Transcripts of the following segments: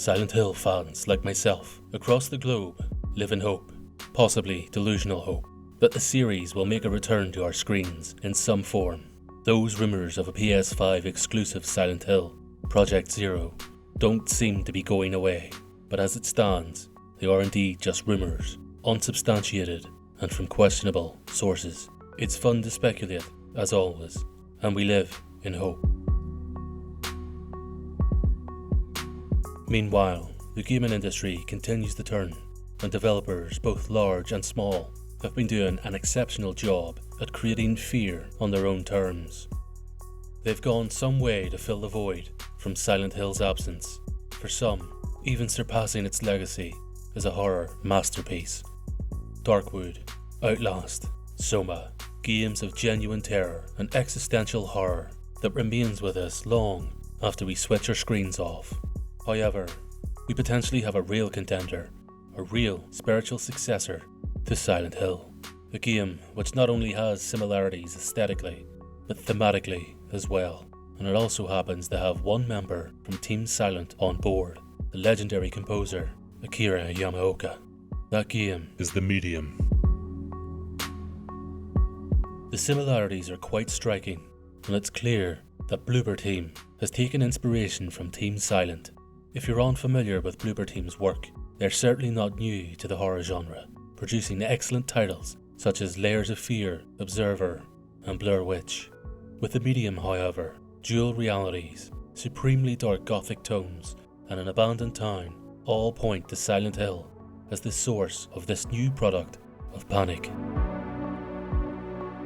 Silent Hill fans like myself across the globe live in hope, possibly delusional hope, that the series will make a return to our screens in some form. Those rumours of a PS5 exclusive Silent Hill, Project Zero, don't seem to be going away, but as it stands, they are indeed just rumours, unsubstantiated and from questionable sources. It's fun to speculate, as always, and we live in hope. Meanwhile, the gaming industry continues to turn, and developers, both large and small, have been doing an exceptional job at creating fear on their own terms. They've gone some way to fill the void from Silent Hill's absence, for some, even surpassing its legacy as a horror masterpiece. Darkwood, Outlast, Soma, games of genuine terror and existential horror that remains with us long after we switch our screens off. However, we potentially have a real contender, a real spiritual successor to Silent Hill. A game which not only has similarities aesthetically, but thematically as well. And it also happens to have one member from Team Silent on board, the legendary composer Akira Yamaoka. That game is The Medium. The similarities are quite striking, and it's clear that Bloober Team has taken inspiration from Team Silent. If you're unfamiliar with Bloober Team's work, they're certainly not new to the horror genre, producing excellent titles such as Layers of Fear, Observer, and Blair Witch. With The Medium, however, dual realities, supremely dark gothic tones, and an abandoned town all point to Silent Hill as the source of this new product of panic.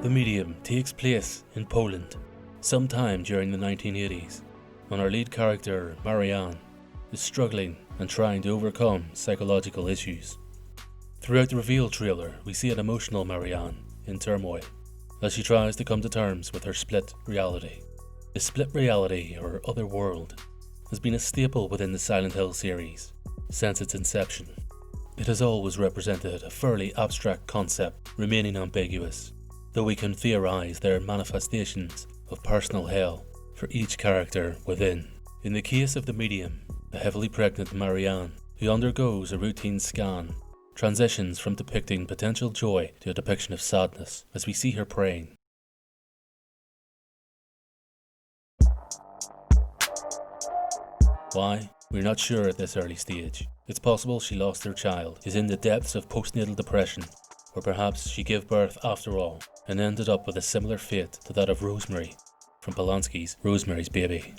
The Medium takes place in Poland, sometime during the 1980s, when our lead character, Marianne, is struggling and trying to overcome psychological issues. Throughout the reveal trailer, we see an emotional Marianne in turmoil as she tries to come to terms with her split reality. The split reality, or other world, has been a staple within the Silent Hill series since its inception. It has always represented a fairly abstract concept, remaining ambiguous, though we can theorize their manifestations of personal hell for each character within. In the case of The Medium, the heavily pregnant Marianne, who undergoes a routine scan, transitions from depicting potential joy to a depiction of sadness as we see her praying. Why? We're not sure at this early stage. It's possible she lost her child, is in the depths of postnatal depression, or perhaps she gave birth after all and ended up with a similar fate to that of Rosemary from Polanski's Rosemary's Baby.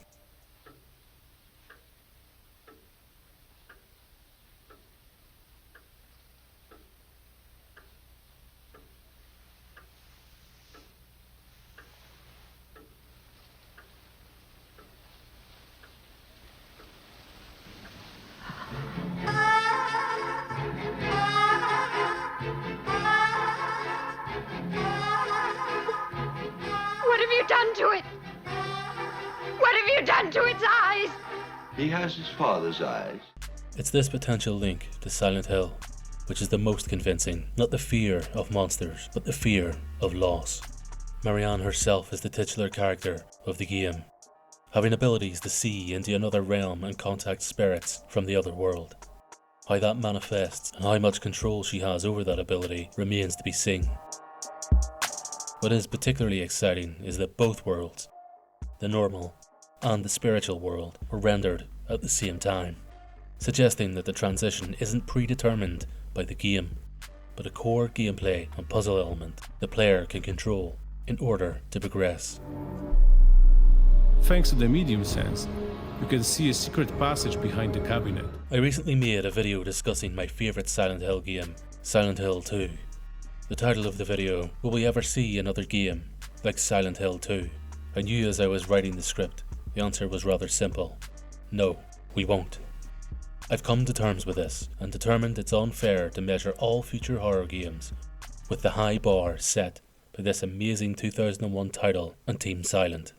Done to it? What have you done to its eyes? He has his father's eyes. It's this potential link to Silent Hill which is the most convincing, not the fear of monsters, but the fear of loss. Marianne herself is the titular character of the game, having abilities to see into another realm and contact spirits from the other world. How that manifests and how much control she has over that ability remains to be seen. What is particularly exciting is that both worlds, the normal and the spiritual world, were rendered at the same time, suggesting that the transition isn't predetermined by the game, but a core gameplay and puzzle element the player can control in order to progress. Thanks to the medium sense, you can see a secret passage behind the cabinet. I recently made a video discussing my favourite Silent Hill game, Silent Hill 2. The title of the video, Will We Ever See Another Game Like Silent Hill 2? I knew as I was writing the script, the answer was rather simple. No, we won't. I've come to terms with this, and determined it's unfair to measure all future horror games with the high bar set by this amazing 2001 title and Team Silent.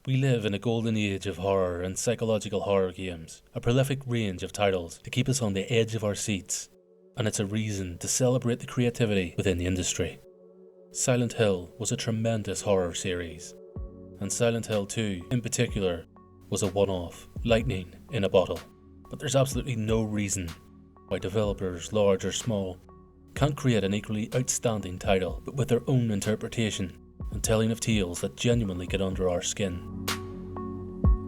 We live in a golden age of horror and psychological horror games, a prolific range of titles to keep us on the edge of our seats, and it's a reason to celebrate the creativity within the industry. Silent Hill was a tremendous horror series, and Silent Hill 2 in particular was a one-off, lightning in a bottle. But there's absolutely no reason why developers, large or small, can't create an equally outstanding title, but with their own interpretation and telling of tales that genuinely get under our skin.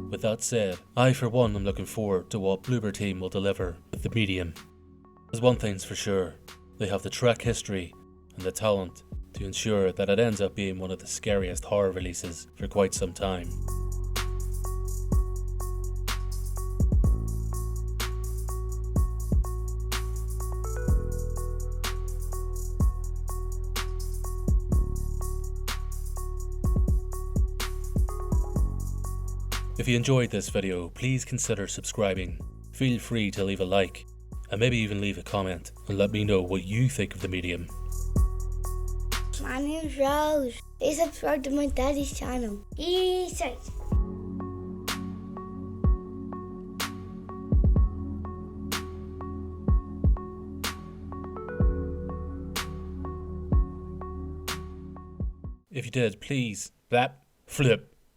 With that said, I for one am looking forward to what Bloober Team will deliver with the medium. There's one thing's for sure, they have the track history and the talent to ensure that it ends up being one of the scariest horror releases for quite some time. If you enjoyed this video, please consider subscribing. Feel free to leave a like, and maybe even leave a comment, and let me know what you think of the medium. My name's Rose. Please subscribe to my daddy's channel. Peace out. If you did, please, flip.